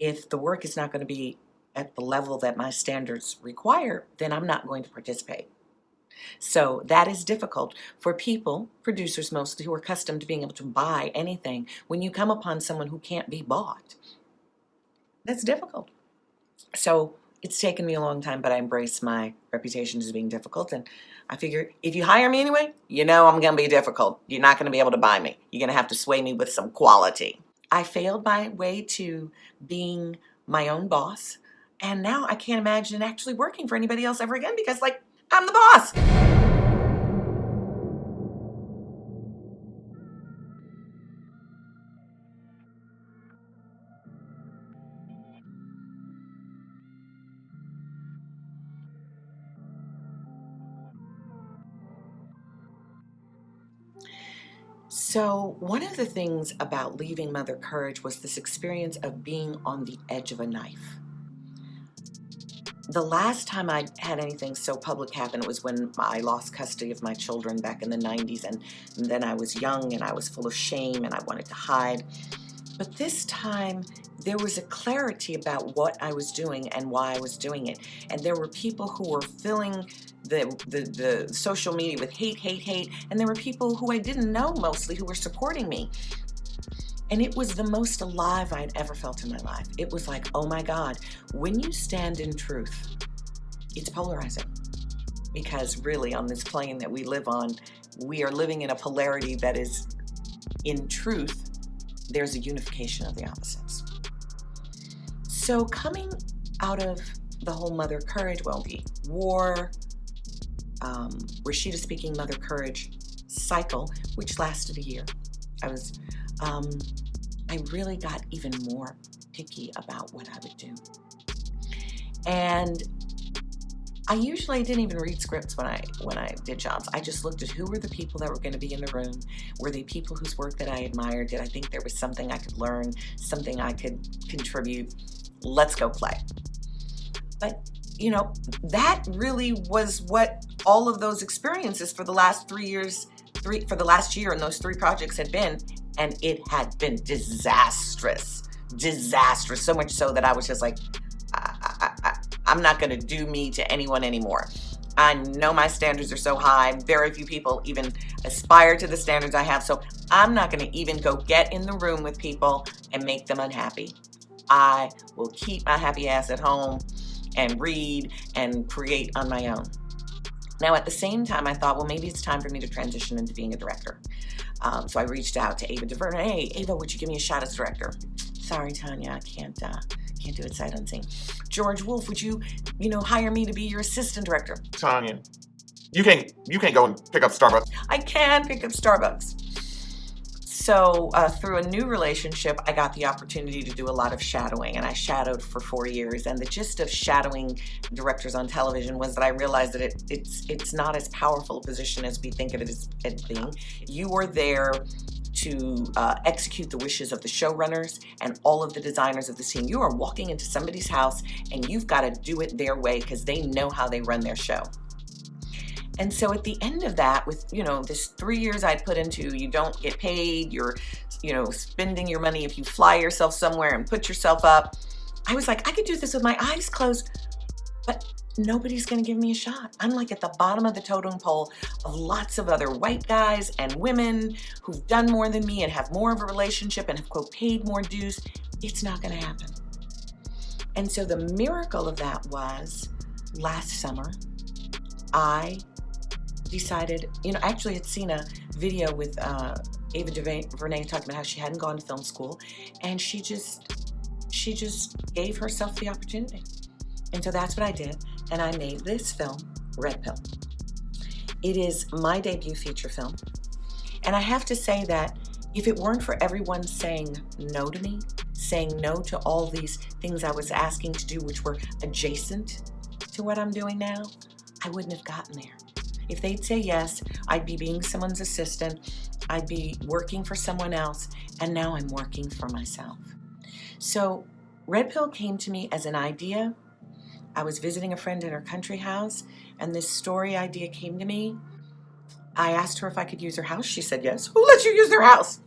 If the work is not going to be at the level that my standards require, then I'm not going to participate. So that is difficult for people, producers mostly, who are accustomed to being able to buy anything. When you come upon someone who can't be bought, that's difficult. So it's taken me a long time, but I embrace my reputation as being difficult. And I figure if you hire me anyway, you know I'm going to be difficult. You're not going to be able to buy me. You're going to have to sway me with some quality. I failed my way to being my own boss. And now I can't imagine actually working for anybody else ever again because, like, I'm the boss. So, one of the things about leaving Mother Courage was this experience of being on the edge of a knife. The last time I had anything so public happen, it was when I lost custody of my children back in the 90s. And then I was young and I was full of shame and I wanted to hide. But this time, there was a clarity about what I was doing and why I was doing it. And there were people who were filling the social media with hate, hate, hate. And there were people who I didn't know mostly who were supporting me. And it was the most alive I'd ever felt in my life. It was like, oh my God, when you stand in truth, it's polarizing. Because really, on this plane that we live on, we are living in a polarity that is, in truth, there's a unification of the opposites. So coming out of the whole Mother Courage, well, the war, Rashida speaking Mother Courage cycle, which lasted a year, I really got even more picky about what I would do. And I usually didn't even read scripts when I did jobs. I just looked at who were the people that were going to be in the room. Were they people whose work that I admired? Did I think there was something I could learn, something I could contribute? Let's go play. But, you know, that really was what all of those experiences for the last 3 years, for the last year and those 3 projects had been. And it had been disastrous. Disastrous. So much so that I was just like, I'm not going to do me to anyone anymore. I know my standards are so high. Very few people even aspire to the standards I have. So I'm not going to even go get in the room with people and make them unhappy. I will keep my happy ass at home and read and create on my own. Now, at the same time, I thought, well, maybe it's time for me to transition into being a director. So I reached out to Ava DuVernay. Hey, Ava, would you give me a shot as director? Sorry, Tonya, I can't do it sight unseen. George Wolfe, would you hire me to be your assistant director? Tonya, you can't go and pick up Starbucks. I can pick up Starbucks. So through a new relationship, I got the opportunity to do a lot of shadowing, and I shadowed for 4 years. And the gist of shadowing directors on television was that I realized that it's not as powerful a position as we think of it as being. You are there to execute the wishes of the showrunners and all of the designers of the scene. You are walking into somebody's house, and you've got to do it their way because they know how they run their show. And so at the end of that, with, this 3 years I'd put into, you don't get paid, you're, spending your money if you fly yourself somewhere and put yourself up. I was like, I could do this with my eyes closed, but nobody's going to give me a shot. I'm like at the bottom of the totem pole of lots of other white guys and women who've done more than me and have more of a relationship and have, quote, paid more dues. It's not going to happen. And so the miracle of that was last summer, I decided, I actually had seen a video with Ava DuVernay talking about how she hadn't gone to film school, and she just gave herself the opportunity. And so that's what I did, and I made this film, Red Pill. It is my debut feature film, and I have to say that if it weren't for everyone saying no to me, saying no to all these things I was asking to do, which were adjacent to what I'm doing now, I wouldn't have gotten there. If they'd say yes, I'd be being someone's assistant, I'd be working for someone else, and now I'm working for myself. So Red Pill came to me as an idea. I was visiting a friend in her country house, and this story idea came to me. I asked her if I could use her house. She said yes. Who lets you use their house?